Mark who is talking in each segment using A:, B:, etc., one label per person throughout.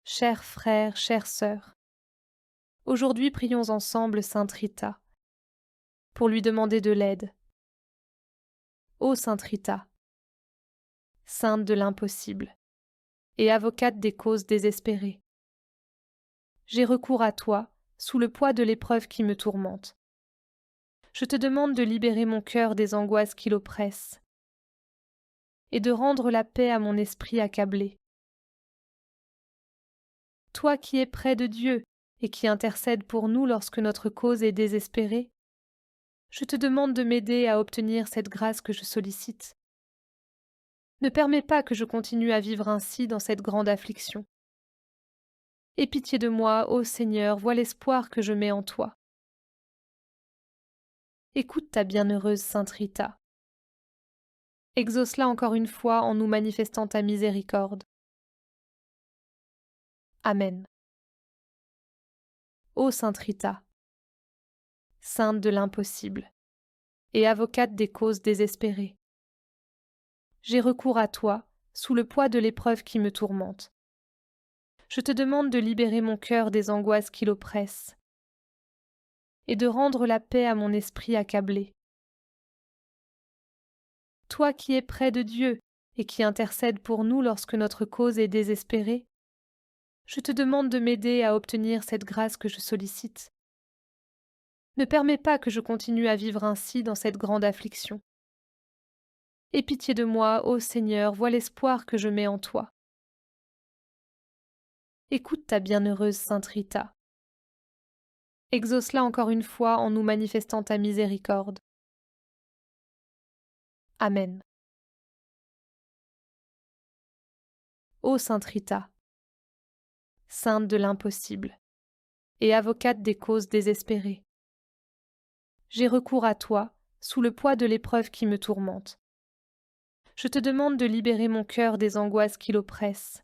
A: Chers frères, chères sœurs, aujourd'hui prions ensemble Sainte Rita, pour lui demander de l'aide. Ô Sainte Rita, sainte de l'impossible, et avocate des causes désespérées, j'ai recours à toi, sous le poids de l'épreuve qui me tourmente. Je te demande de libérer mon cœur des angoisses qui l'oppressent, et de rendre la paix à mon esprit accablé. Toi qui es près de Dieu, et qui intercède pour nous lorsque notre cause est désespérée, je te demande de m'aider à obtenir cette grâce que je sollicite. Ne permets pas que je continue à vivre ainsi dans cette grande affliction. Aie pitié de moi, ô Seigneur, vois l'espoir que je mets en toi. Écoute ta bienheureuse Sainte Rita. Exauce-la encore une fois en nous manifestant ta miséricorde. Amen. Ô Sainte Rita, sainte de l'impossible, et avocate des causes désespérées, j'ai recours à toi, sous le poids de l'épreuve qui me tourmente. Je te demande de libérer mon cœur des angoisses qui l'oppressent, et de rendre la paix à mon esprit accablé. Toi qui es près de Dieu et qui intercède pour nous lorsque notre cause est désespérée, je te demande de m'aider à obtenir cette grâce que je sollicite. Ne permets pas que je continue à vivre ainsi dans cette grande affliction. Aie pitié de moi, ô Seigneur, vois l'espoir que je mets en toi. Écoute ta bienheureuse Sainte Rita. Exauce-la encore une fois en nous manifestant ta miséricorde. Amen. Ô Sainte Rita, sainte de l'impossible, et avocate des causes désespérées, j'ai recours à toi, sous le poids de l'épreuve qui me tourmente. Je te demande de libérer mon cœur des angoisses qui l'oppressent,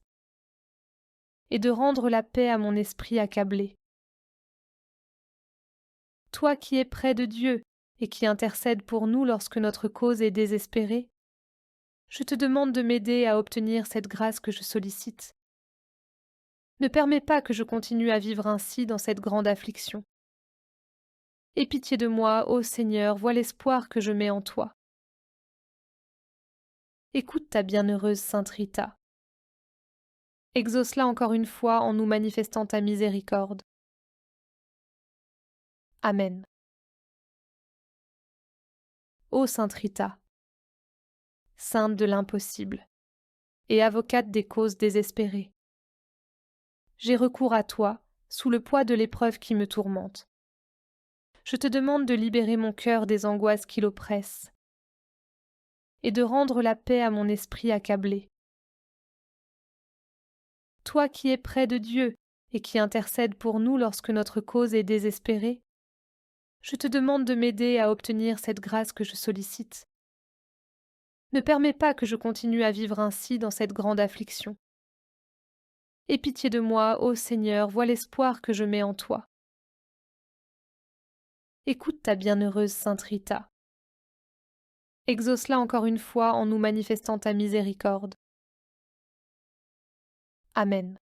A: et de rendre la paix à mon esprit accablé. Toi qui es près de Dieu et qui intercède pour nous lorsque notre cause est désespérée, je te demande de m'aider à obtenir cette grâce que je sollicite. Ne permets pas que je continue à vivre ainsi dans cette grande affliction. Aie pitié de moi, ô Seigneur, vois l'espoir que je mets en toi. Écoute ta bienheureuse Sainte Rita. Exauce-la encore une fois en nous manifestant ta miséricorde. Amen. Ô Sainte Rita, sainte de l'impossible, et avocate des causes désespérées, j'ai recours à toi, sous le poids de l'épreuve qui me tourmente. Je te demande de libérer mon cœur des angoisses qui l'oppressent, et de rendre la paix à mon esprit accablé. Toi qui es près de Dieu et qui intercède pour nous lorsque notre cause est désespérée, je te demande de m'aider à obtenir cette grâce que je sollicite. Ne permets pas que je continue à vivre ainsi dans cette grande affliction. Aie pitié de moi, ô Seigneur, vois l'espoir que je mets en toi. Écoute ta bienheureuse Sainte Rita. Exauce-la encore une fois en nous manifestant ta miséricorde. Amen.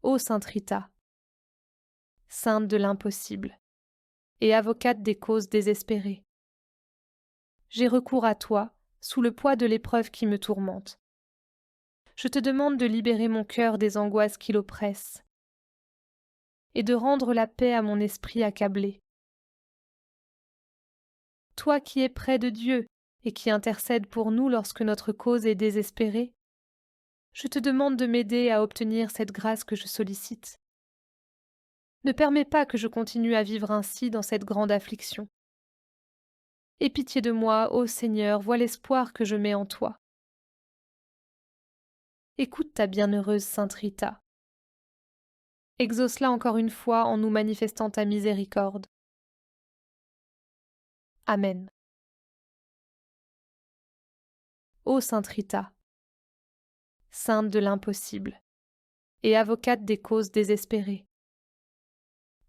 A: Ô Sainte Rita, sainte de l'impossible, et avocate des causes désespérées, j'ai recours à toi, sous le poids de l'épreuve qui me tourmente. Je te demande de libérer mon cœur des angoisses qui l'oppressent, et de rendre la paix à mon esprit accablé. Toi qui es près de Dieu et qui intercède pour nous lorsque notre cause est désespérée, je te demande de m'aider à obtenir cette grâce que je sollicite. Ne permets pas que je continue à vivre ainsi dans cette grande affliction. Aie pitié de moi, ô Seigneur, vois l'espoir que je mets en toi. Écoute ta bienheureuse Sainte Rita. Exauce-la encore une fois en nous manifestant ta miséricorde. Amen. Ô Sainte Rita, sainte de l'impossible, et avocate des causes désespérées,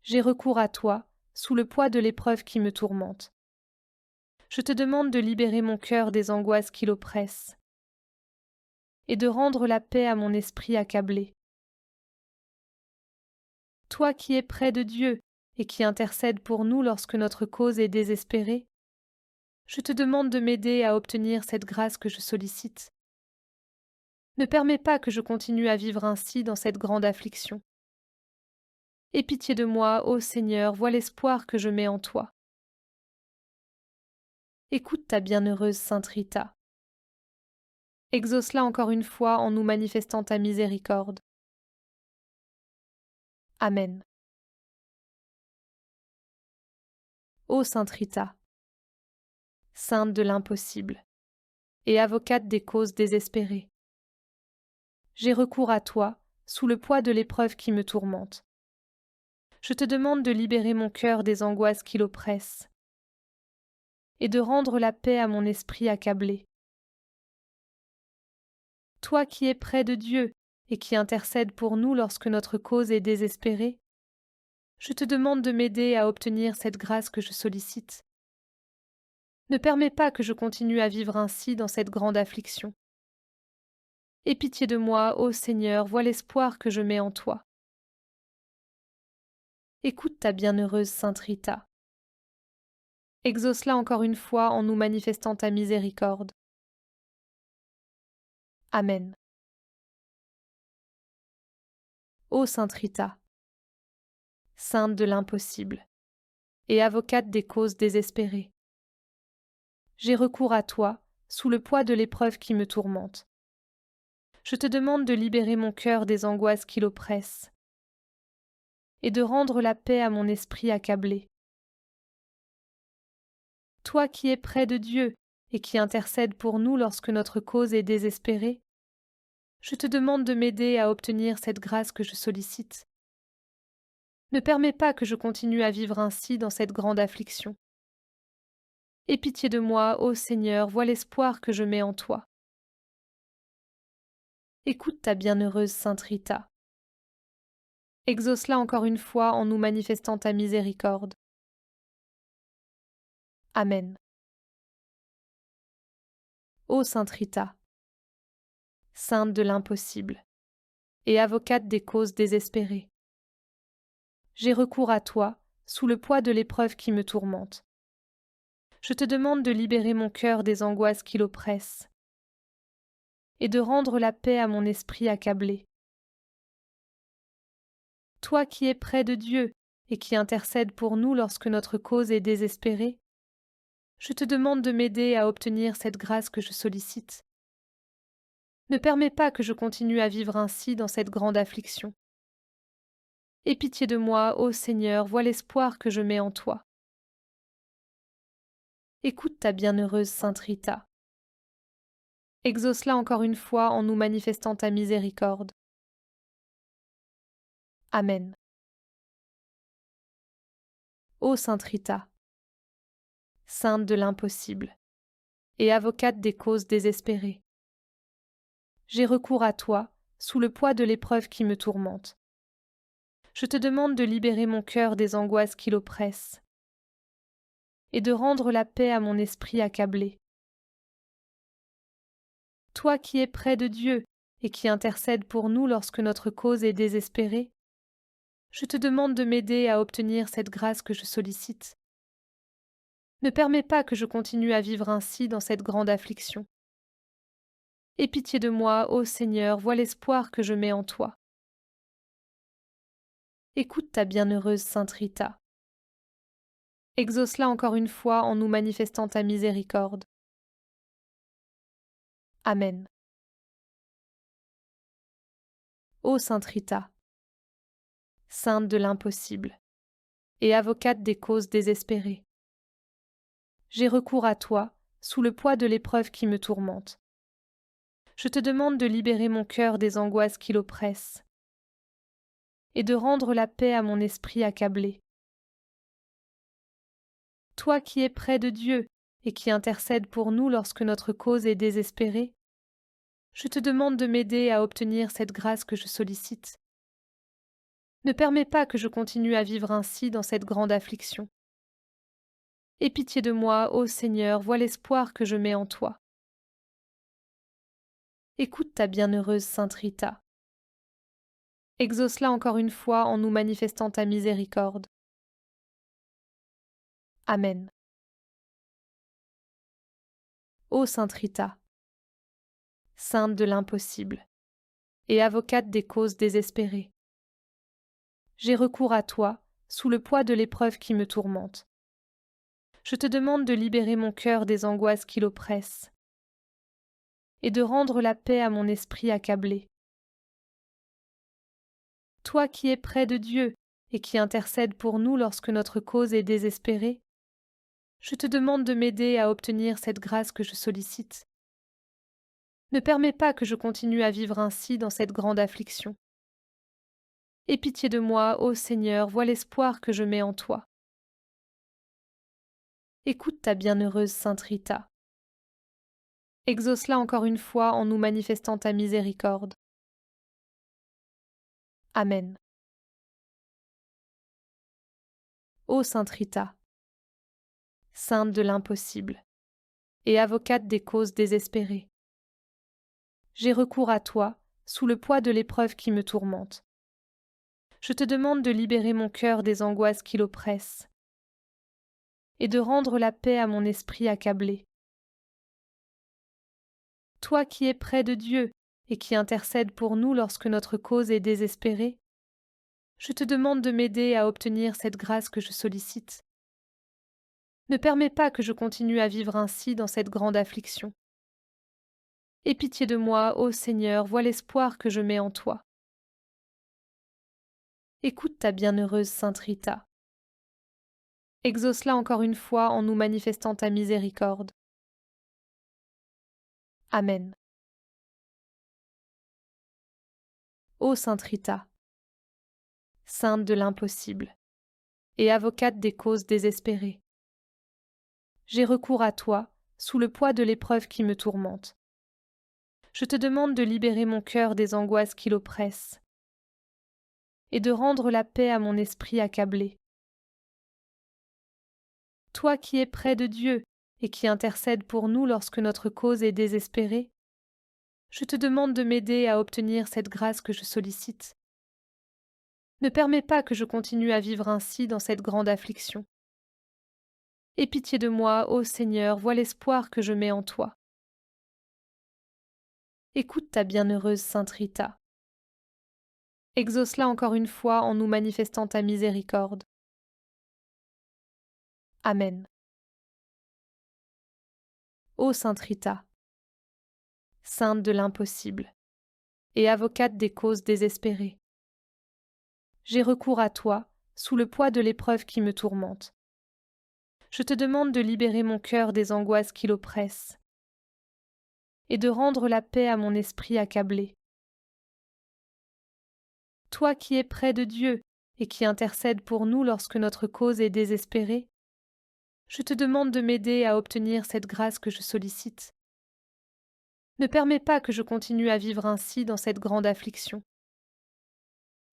A: j'ai recours à toi, sous le poids de l'épreuve qui me tourmente. Je te demande de libérer mon cœur des angoisses qui l'oppressent, et de rendre la paix à mon esprit accablé. Toi qui es près de Dieu et qui intercèdes pour nous lorsque notre cause est désespérée, je te demande de m'aider à obtenir cette grâce que je sollicite. Ne permets pas que je continue à vivre ainsi dans cette grande affliction. Aie pitié de moi, ô Seigneur, vois l'espoir que je mets en toi. Écoute ta bienheureuse Sainte Rita. Exauce-la encore une fois en nous manifestant ta miséricorde. Amen. Ô Sainte Rita, sainte de l'impossible et avocate des causes désespérées, j'ai recours à toi sous le poids de l'épreuve qui me tourmente. Je te demande de libérer mon cœur des angoisses qui l'oppressent et de rendre la paix à mon esprit accablé. Toi qui es près de Dieu et qui intercèdes pour nous lorsque notre cause est désespérée, je te demande de m'aider à obtenir cette grâce que je sollicite. Ne permets pas que je continue à vivre ainsi dans cette grande affliction. Aie pitié de moi, ô Seigneur, vois l'espoir que je mets en toi. Écoute ta bienheureuse Sainte Rita. Exauce-la encore une fois en nous manifestant ta miséricorde. Amen. Ô Sainte Rita, sainte de l'impossible et avocate des causes désespérées, j'ai recours à toi sous le poids de l'épreuve qui me tourmente. Je te demande de libérer mon cœur des angoisses qui l'oppressent et de rendre la paix à mon esprit accablé. Toi qui es près de Dieu et qui intercèdes pour nous lorsque notre cause est désespérée, je te demande de m'aider à obtenir cette grâce que je sollicite. Ne permets pas que je continue à vivre ainsi dans cette grande affliction. Aie pitié de moi, ô Seigneur, vois l'espoir que je mets en toi. Écoute ta bienheureuse Sainte Rita. Exauce-la encore une fois en nous manifestant ta miséricorde. Amen. Ô Sainte Rita, sainte de l'impossible et avocate des causes désespérées, j'ai recours à toi sous le poids de l'épreuve qui me tourmente. Je te demande de libérer mon cœur des angoisses qui l'oppressent et de rendre la paix à mon esprit accablé. Toi qui es près de Dieu et qui intercèdes pour nous lorsque notre cause est désespérée, je te demande de m'aider à obtenir cette grâce que je sollicite. Ne permets pas que je continue à vivre ainsi dans cette grande affliction. Aie pitié de moi, ô Seigneur, vois l'espoir que je mets en toi. Écoute ta bienheureuse Sainte Rita. Exauce-la encore une fois en nous manifestant ta miséricorde. Amen. Ô Sainte Rita, sainte de l'impossible et avocate des causes désespérées, j'ai recours à toi sous le poids de l'épreuve qui me tourmente. Je te demande de libérer mon cœur des angoisses qui l'oppressent et de rendre la paix à mon esprit accablé. Toi qui es près de Dieu et qui intercèdes pour nous lorsque notre cause est désespérée, je te demande de m'aider à obtenir cette grâce que je sollicite. Ne permets pas que je continue à vivre ainsi dans cette grande affliction. Aie pitié de moi, ô Seigneur, vois l'espoir que je mets en toi. Écoute ta bienheureuse Sainte Rita. Exauce-la encore une fois en nous manifestant ta miséricorde. Amen. Ô Sainte Rita, sainte de l'impossible et avocate des causes désespérées, j'ai recours à toi sous le poids de l'épreuve qui me tourmente. Je te demande de libérer mon cœur des angoisses qui l'oppressent et de rendre la paix à mon esprit accablé. Toi qui es près de Dieu et qui intercèdes pour nous lorsque notre cause est désespérée, je te demande de m'aider à obtenir cette grâce que je sollicite. Ne permets pas que je continue à vivre ainsi dans cette grande affliction. Aie pitié de moi, ô Seigneur, vois l'espoir que je mets en toi. Écoute ta bienheureuse Sainte Rita. Exauce-la encore une fois en nous manifestant ta miséricorde. Amen. Ô Sainte Rita, sainte de l'impossible et avocate des causes désespérées, j'ai recours à toi sous le poids de l'épreuve qui me tourmente. Je te demande de libérer mon cœur des angoisses qui l'oppressent et de rendre la paix à mon esprit accablé. Toi qui es près de Dieu et qui intercèdes pour nous lorsque notre cause est désespérée, je te demande de m'aider à obtenir cette grâce que je sollicite. Ne permets pas que je continue à vivre ainsi dans cette grande affliction. Aie pitié de moi, ô Seigneur, vois l'espoir que je mets en toi. Écoute ta bienheureuse Sainte Rita. Exauce-la encore une fois en nous manifestant ta miséricorde. Amen. Ô Sainte Rita, sainte de l'impossible et avocate des causes désespérées, j'ai recours à toi sous le poids de l'épreuve qui me tourmente. Je te demande de libérer mon cœur des angoisses qui l'oppressent et de rendre la paix à mon esprit accablé. Toi qui es près de Dieu et qui intercèdes pour nous lorsque notre cause est désespérée, je te demande de m'aider à obtenir cette grâce que je sollicite. Ne permets pas que je continue à vivre ainsi dans cette grande affliction. Aie pitié de moi, ô Seigneur, vois l'espoir que je mets en toi. Écoute ta bienheureuse Sainte Rita. Exauce-la encore une fois en nous manifestant ta miséricorde. Amen. Ô Sainte Rita, sainte de l'impossible et avocate des causes désespérées, j'ai recours à toi sous le poids de l'épreuve qui me tourmente. Je te demande de libérer mon cœur des angoisses qui l'oppressent et de rendre la paix à mon esprit accablé. Toi qui es près de Dieu et qui intercèdes pour nous lorsque notre cause est désespérée, je te demande de m'aider à obtenir cette grâce que je sollicite. Ne permets pas que je continue à vivre ainsi dans cette grande affliction. Aie pitié de moi, ô Seigneur, vois l'espoir que je mets en toi. Écoute ta bienheureuse Sainte Rita. Exauce-la encore une fois en nous manifestant ta miséricorde. Amen. Ô Sainte Rita, sainte de l'impossible et avocate des causes désespérées, j'ai recours à toi sous le poids de l'épreuve qui me tourmente. Je te demande de libérer mon cœur des angoisses qui l'oppressent et de rendre la paix à mon esprit accablé. Toi qui es près de Dieu et qui intercèdes pour nous lorsque notre cause est désespérée, je te demande de m'aider à obtenir cette grâce que je sollicite. Ne permets pas que je continue à vivre ainsi dans cette grande affliction.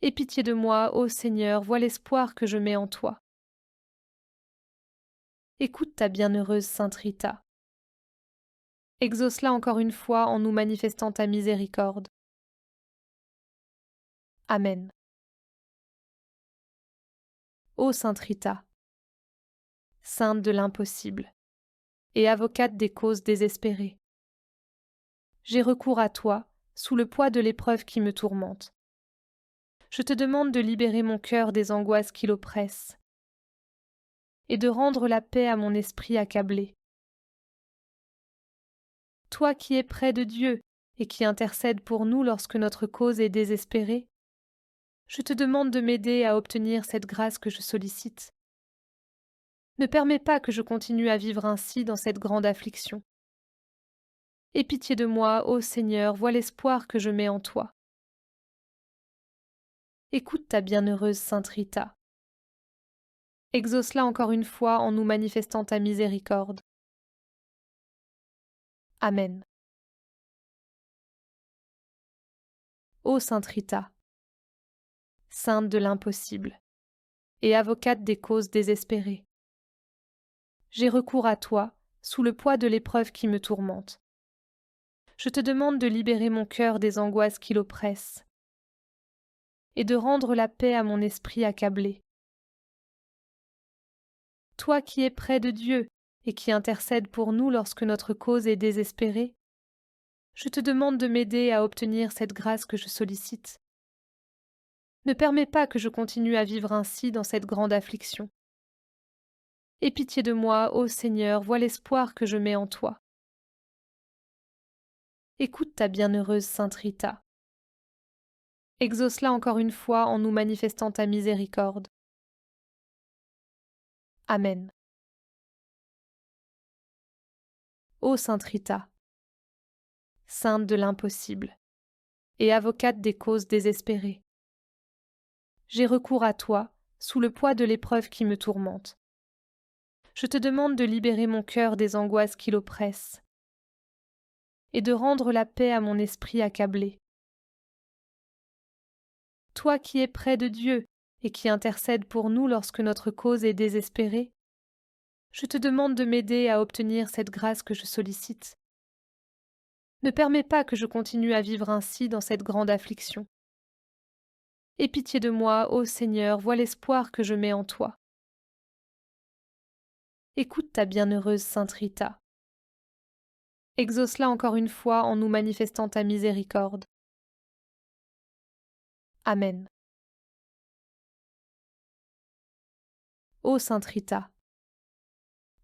A: Aie pitié de moi, ô Seigneur, vois l'espoir que je mets en toi. Écoute ta bienheureuse Sainte Rita. Exauce-la encore une fois en nous manifestant ta miséricorde. Amen. Ô Sainte Rita, sainte de l'impossible et avocate des causes désespérées, j'ai recours à toi sous le poids de l'épreuve qui me tourmente. Je te demande de libérer mon cœur des angoisses qui l'oppressent et de rendre la paix à mon esprit accablé. Toi qui es près de Dieu et qui intercèdes pour nous lorsque notre cause est désespérée, je te demande de m'aider à obtenir cette grâce que je sollicite. Ne permets pas que je continue à vivre ainsi dans cette grande affliction. Aie pitié de moi, ô Seigneur, vois l'espoir que je mets en toi. Écoute ta bienheureuse Sainte Rita. Exauce-la encore une fois en nous manifestant ta miséricorde. Amen. Ô Sainte Rita, sainte de l'impossible et avocate des causes désespérées, j'ai recours à toi sous le poids de l'épreuve qui me tourmente. Je te demande de libérer mon cœur des angoisses qui l'oppressent et de rendre la paix à mon esprit accablé. Toi qui es près de Dieu et qui intercède pour nous lorsque notre cause est désespérée, je te demande de m'aider à obtenir cette grâce que je sollicite. Ne permets pas que je continue à vivre ainsi dans cette grande affliction. Aie pitié de moi, ô Seigneur, vois l'espoir que je mets en toi. Écoute ta bienheureuse Sainte Rita. Exauce-la encore une fois en nous manifestant ta miséricorde. Amen. Ô Sainte Rita, sainte de l'impossible et avocate des causes désespérées, j'ai recours à toi sous le poids de l'épreuve qui me tourmente. Je te demande de libérer mon cœur des angoisses qui l'oppressent et de rendre la paix à mon esprit accablé. Toi qui es près de Dieu et qui intercède pour nous lorsque notre cause est désespérée, je te demande de m'aider à obtenir cette grâce que je sollicite. Ne permets pas que je continue à vivre ainsi dans cette grande affliction. Aie pitié de moi, ô Seigneur, vois l'espoir que je mets en toi. Écoute ta bienheureuse Sainte Rita. Exauce-la encore une fois en nous manifestant ta miséricorde. Amen. Ô Sainte Rita,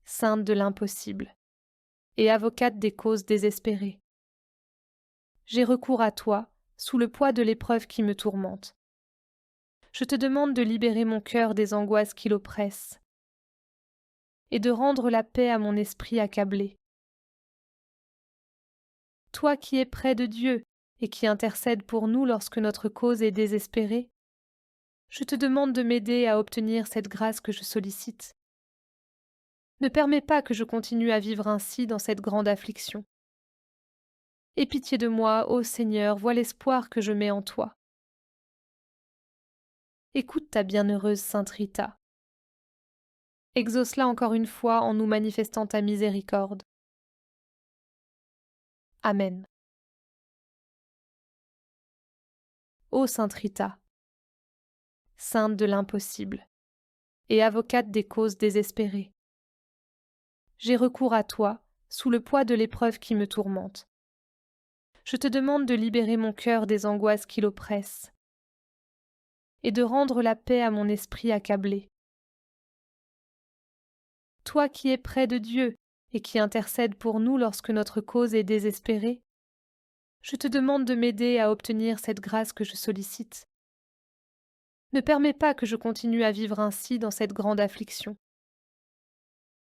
A: sainte de l'impossible et avocate des causes désespérées, j'ai recours à toi sous le poids de l'épreuve qui me tourmente. Je te demande de libérer mon cœur des angoisses qui l'oppressent et de rendre la paix à mon esprit accablé. Toi qui es près de Dieu et qui intercède pour nous lorsque notre cause est désespérée, je te demande de m'aider à obtenir cette grâce que je sollicite. Ne permets pas que je continue à vivre ainsi dans cette grande affliction. Aie pitié de moi, ô Seigneur, vois l'espoir que je mets en toi. Écoute ta bienheureuse Sainte Rita. Exauce-la encore une fois en nous manifestant ta miséricorde. Amen. Ô Sainte Rita, sainte de l'impossible et avocate des causes désespérées, j'ai recours à toi sous le poids de l'épreuve qui me tourmente. Je te demande de libérer mon cœur des angoisses qui l'oppressent et de rendre la paix à mon esprit accablé. Toi qui es près de Dieu et qui intercède pour nous lorsque notre cause est désespérée, je te demande de m'aider à obtenir cette grâce que je sollicite. Ne permets pas que je continue à vivre ainsi dans cette grande affliction.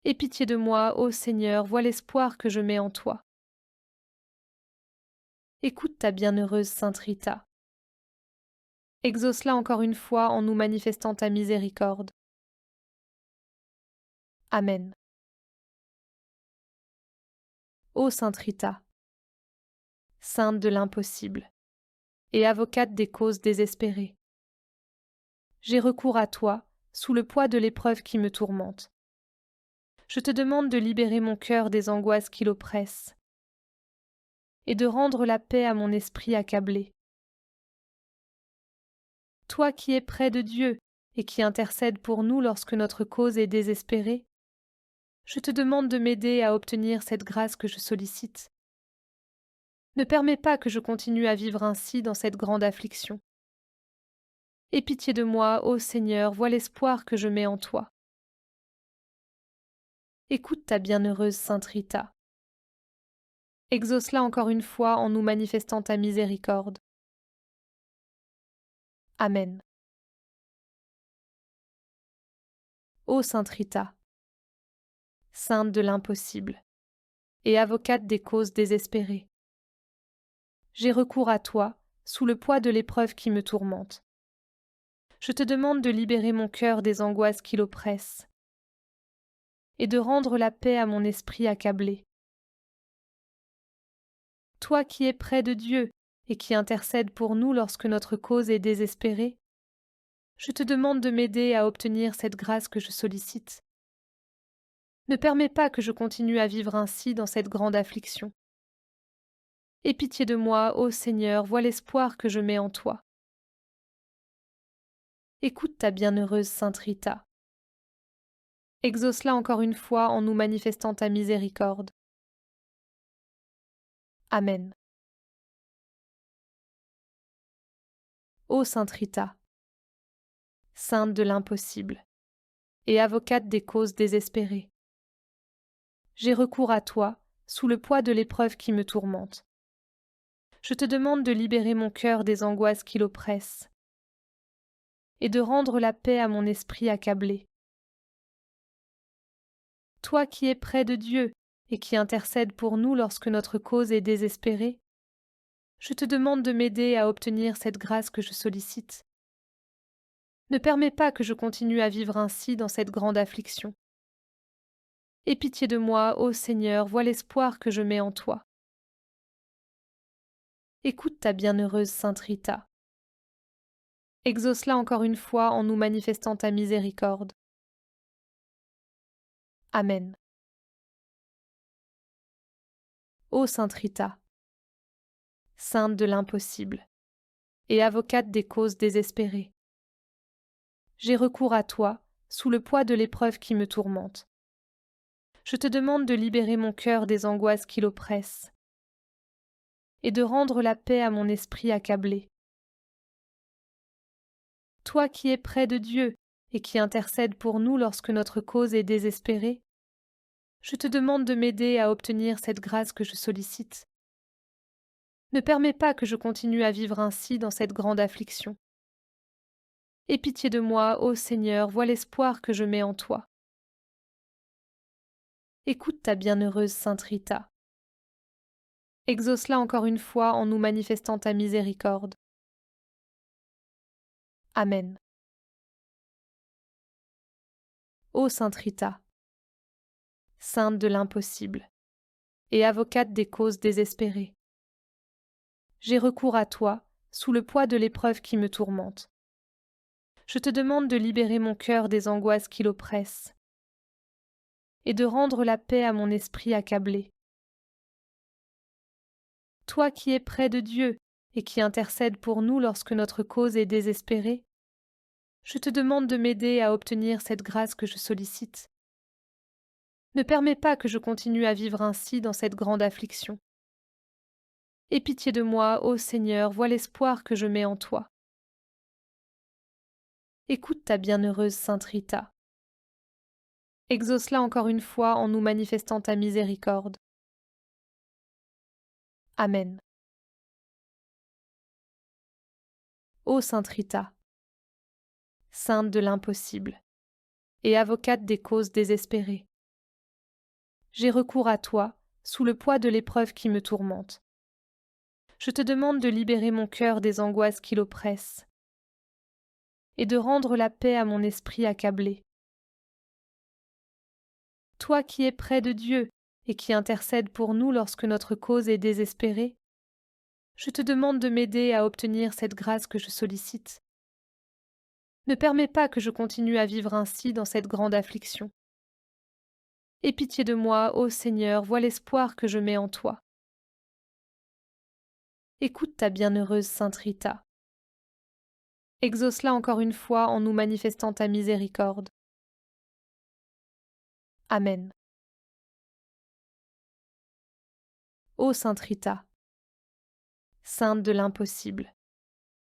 A: Aie pitié de moi, ô Seigneur, vois l'espoir que je mets en toi. Écoute ta bienheureuse Sainte Rita. Exauce-la encore une fois en nous manifestant ta miséricorde. Amen. Ô Sainte Rita, sainte de l'impossible et avocate des causes désespérées, j'ai recours à toi sous le poids de l'épreuve qui me tourmente. Je te demande de libérer mon cœur des angoisses qui l'oppressent et de rendre la paix à mon esprit accablé. Toi qui es près de Dieu et qui intercède pour nous lorsque notre cause est désespérée, je te demande de m'aider à obtenir cette grâce que je sollicite. Ne permets pas que je continue à vivre ainsi dans cette grande affliction. Aie pitié de moi, ô Seigneur, vois l'espoir que je mets en toi. Écoute ta bienheureuse Sainte Rita. Exauce-la encore une fois en nous manifestant ta miséricorde. Amen. Ô Sainte Rita, sainte de l'impossible et avocate des causes désespérées, j'ai recours à toi sous le poids de l'épreuve qui me tourmente. Je te demande de libérer mon cœur des angoisses qui l'oppressent et de rendre la paix à mon esprit accablé. Toi qui es près de Dieu et qui intercède pour nous lorsque notre cause est désespérée, je te demande de m'aider à obtenir cette grâce que je sollicite. Ne permets pas que je continue à vivre ainsi dans cette grande affliction. Aie pitié de moi, ô Seigneur, vois l'espoir que je mets en toi. Écoute ta bienheureuse Sainte Rita. Exauce-la encore une fois en nous manifestant ta miséricorde. Amen. Ô Sainte Rita, sainte de l'impossible et avocate des causes désespérées, j'ai recours à toi sous le poids de l'épreuve qui me tourmente. Je te demande de libérer mon cœur des angoisses qui l'oppressent et de rendre la paix à mon esprit accablé. Toi qui es près de Dieu et qui intercèdes pour nous lorsque notre cause est désespérée, je te demande de m'aider à obtenir cette grâce que je sollicite. Ne permets pas que je continue à vivre ainsi dans cette grande affliction. Aie pitié de moi, ô Seigneur, vois l'espoir que je mets en toi. Écoute ta bienheureuse Sainte Rita. Exauce-la encore une fois en nous manifestant ta miséricorde. Amen. Ô Sainte Rita, sainte de l'impossible et avocate des causes désespérées, j'ai recours à toi sous le poids de l'épreuve qui me tourmente. Je te demande de libérer mon cœur des angoisses qui l'oppressent et de rendre la paix à mon esprit accablé. Toi qui es près de Dieu et qui intercèdes pour nous lorsque notre cause est désespérée, je te demande de m'aider à obtenir cette grâce que je sollicite. Ne permets pas que je continue à vivre ainsi dans cette grande affliction. Aie pitié de moi, ô Seigneur, vois l'espoir que je mets en toi. Écoute ta bienheureuse Sainte Rita. Exauce-la encore une fois en nous manifestant ta miséricorde. Amen. Ô Sainte Rita, sainte de l'impossible et avocate des causes désespérées, j'ai recours à toi sous le poids de l'épreuve qui me tourmente. Je te demande de libérer mon cœur des angoisses qui l'oppressent et de rendre la paix à mon esprit accablé. Toi qui es près de Dieu et qui intercèdes pour nous lorsque notre cause est désespérée, je te demande de m'aider à obtenir cette grâce que je sollicite. Ne permets pas que je continue à vivre ainsi dans cette grande affliction. Aie pitié de moi, ô Seigneur, vois l'espoir que je mets en toi. Écoute ta bienheureuse Sainte Rita. Exauce-la encore une fois en nous manifestant ta miséricorde. Amen. Ô Sainte Rita, sainte de l'impossible et avocate des causes désespérées, j'ai recours à toi sous le poids de l'épreuve qui me tourmente. Je te demande de libérer mon cœur des angoisses qui l'oppressent et de rendre la paix à mon esprit accablé. Toi qui es près de Dieu et qui intercèdes pour nous lorsque notre cause est désespérée, je te demande de m'aider à obtenir cette grâce que je sollicite. Ne permets pas que je continue à vivre ainsi dans cette grande affliction. Aie pitié de moi, ô Seigneur, vois l'espoir que je mets en toi. Écoute ta bienheureuse Sainte Rita. Exauce-la encore une fois en nous manifestant ta miséricorde. Amen. Ô Sainte Rita, sainte de l'impossible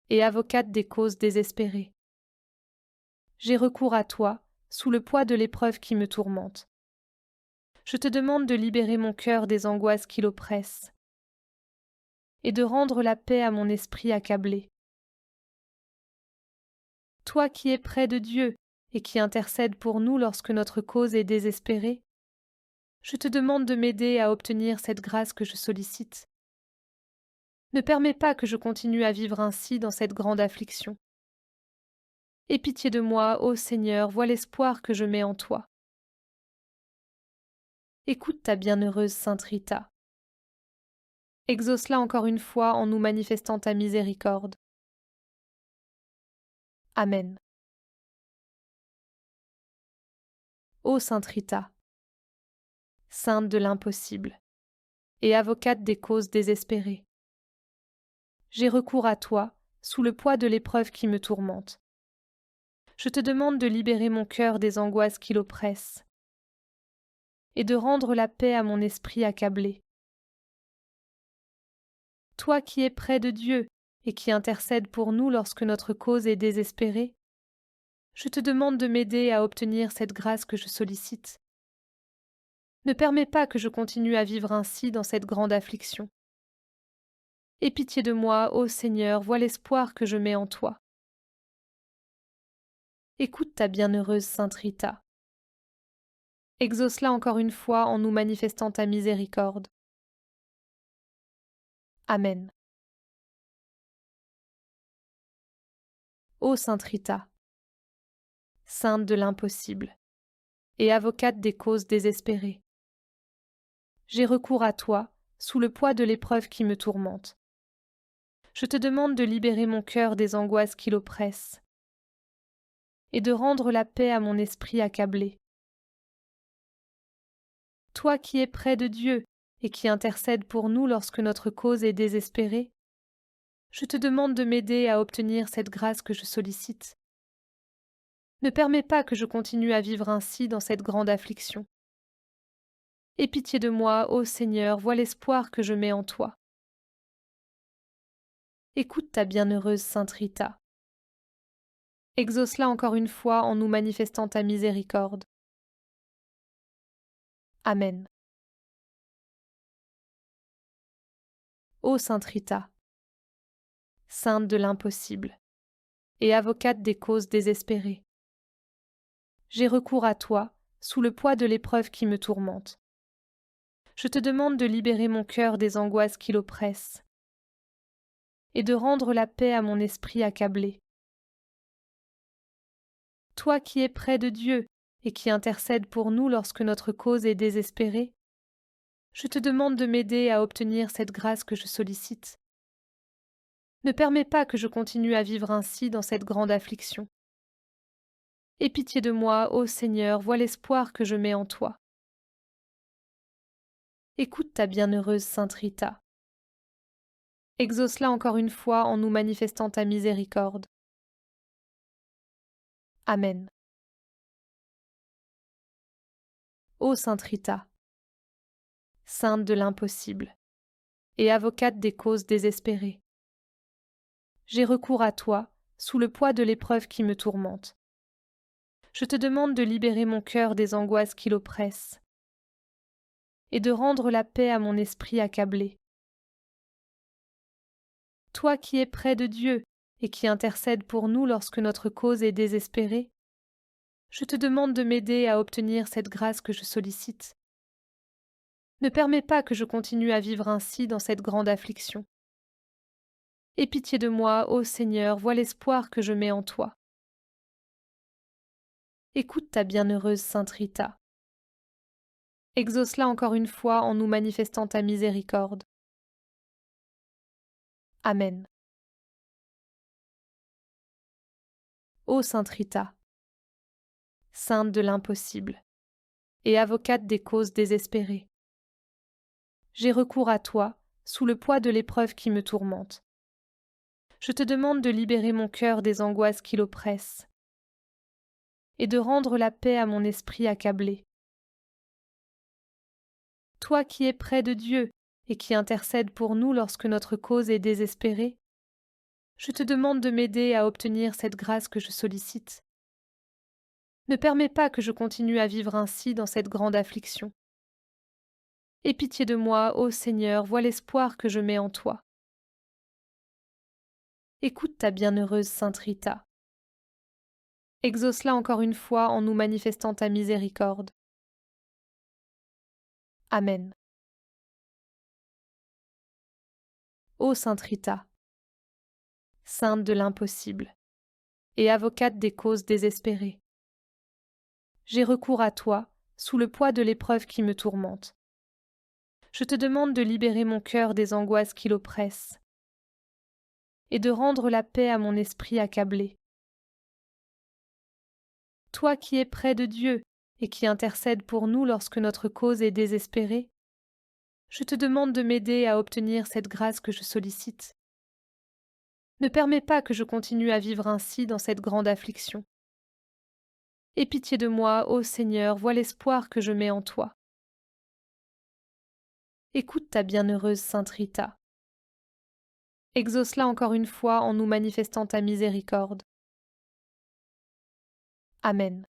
A: et avocate des causes désespérées, j'ai recours à toi sous le poids de l'épreuve qui me tourmente. Je te demande de libérer mon cœur des angoisses qui l'oppressent et de rendre la paix à mon esprit accablé. Toi qui es près de Dieu et qui intercèdes pour nous lorsque notre cause est désespérée, je te demande de m'aider à obtenir cette grâce que je sollicite. Ne permets pas que je continue à vivre ainsi dans cette grande affliction. Aie pitié de moi, ô Seigneur, vois l'espoir que je mets en toi. Écoute ta bienheureuse Sainte Rita. Exauce-la encore une fois en nous manifestant ta miséricorde. Amen. Ô Sainte Rita, sainte de l'impossible et avocate des causes désespérées, J'ai recours à toi, sous le poids de l'épreuve qui me tourmente. Je te demande de libérer mon cœur des angoisses qui l'oppressent et de rendre la paix à mon esprit accablé. Toi qui es près de Dieu et qui intercèdes pour nous lorsque notre cause est désespérée, je te demande de m'aider à obtenir cette grâce que je sollicite. Ne permets pas que je continue à vivre ainsi dans cette grande affliction. Aie pitié de moi, ô Seigneur, vois l'espoir que je mets en toi. Écoute ta bienheureuse Sainte Rita. Exauce-la encore une fois en nous manifestant ta miséricorde. Amen. Ô Sainte Rita, sainte de l'impossible et avocate des causes désespérées, j'ai recours à toi sous le poids de l'épreuve qui me tourmente. Je te demande de libérer mon cœur des angoisses qui l'oppressent et de rendre la paix à mon esprit accablé. Toi qui es près de Dieu et qui intercèdes pour nous lorsque notre cause est désespérée, je te demande de m'aider à obtenir cette grâce que je sollicite. Ne permets pas que je continue à vivre ainsi dans cette grande affliction. Aie pitié de moi, ô Seigneur, vois l'espoir que je mets en toi. Écoute ta bienheureuse Sainte Rita. Exauce-la encore une fois en nous manifestant ta miséricorde. Amen. Ô Sainte Rita, sainte de l'impossible et avocate des causes désespérées, j'ai recours à toi sous le poids de l'épreuve qui me tourmente. Je te demande de libérer mon cœur des angoisses qui l'oppressent et de rendre la paix à mon esprit accablé. Toi qui es près de Dieu et qui intercèdes pour nous lorsque notre cause est désespérée, je te demande de m'aider à obtenir cette grâce que je sollicite. Ne permets pas que je continue à vivre ainsi dans cette grande affliction. Aie pitié de moi, ô Seigneur, vois l'espoir que je mets en toi. Écoute ta bienheureuse Sainte Rita. Exauce-la encore une fois en nous manifestant ta miséricorde. Amen. Ô Sainte Rita, sainte de l'impossible et avocate des causes désespérées, j'ai recours à toi sous le poids de l'épreuve qui me tourmente. Je te demande de libérer mon cœur des angoisses qui l'oppressent et de rendre la paix à mon esprit accablé. Toi qui es près de Dieu et qui intercèdes pour nous lorsque notre cause est désespérée, je te demande de m'aider à obtenir cette grâce que je sollicite. Ne permets pas que je continue à vivre ainsi dans cette grande affliction. Aie pitié de moi, ô Seigneur, vois l'espoir que je mets en toi. Écoute ta bienheureuse Sainte Rita. Exauce-la encore une fois en nous manifestant ta miséricorde. Amen. Ô Sainte Rita, sainte de l'impossible et avocate des causes désespérées, j'ai recours à toi sous le poids de l'épreuve qui me tourmente. Je te demande de libérer mon cœur des angoisses qui l'oppressent et de rendre la paix à mon esprit accablé. Toi qui es près de Dieu et qui intercèdes pour nous lorsque notre cause est désespérée, je te demande de m'aider à obtenir cette grâce que je sollicite. Ne permets pas que je continue à vivre ainsi dans cette grande affliction. Aie pitié de moi, ô Seigneur, vois l'espoir que je mets en toi. Écoute ta bienheureuse Sainte Rita. Exauce-la encore une fois en nous manifestant ta miséricorde. Amen. Ô Sainte Rita, sainte de l'impossible et avocate des causes désespérées, j'ai recours à toi sous le poids de l'épreuve qui me tourmente. Je te demande de libérer mon cœur des angoisses qui l'oppressent et de rendre la paix à mon esprit accablé. Toi qui es près de Dieu et qui intercèdes pour nous lorsque notre cause est désespérée, je te demande de m'aider à obtenir cette grâce que je sollicite. Ne permets pas que je continue à vivre ainsi dans cette grande affliction. Aie pitié de moi, ô Seigneur, vois l'espoir que je mets en toi. Écoute ta bienheureuse sainte Rita. Exauce-la encore une fois en nous manifestant ta miséricorde. Amen.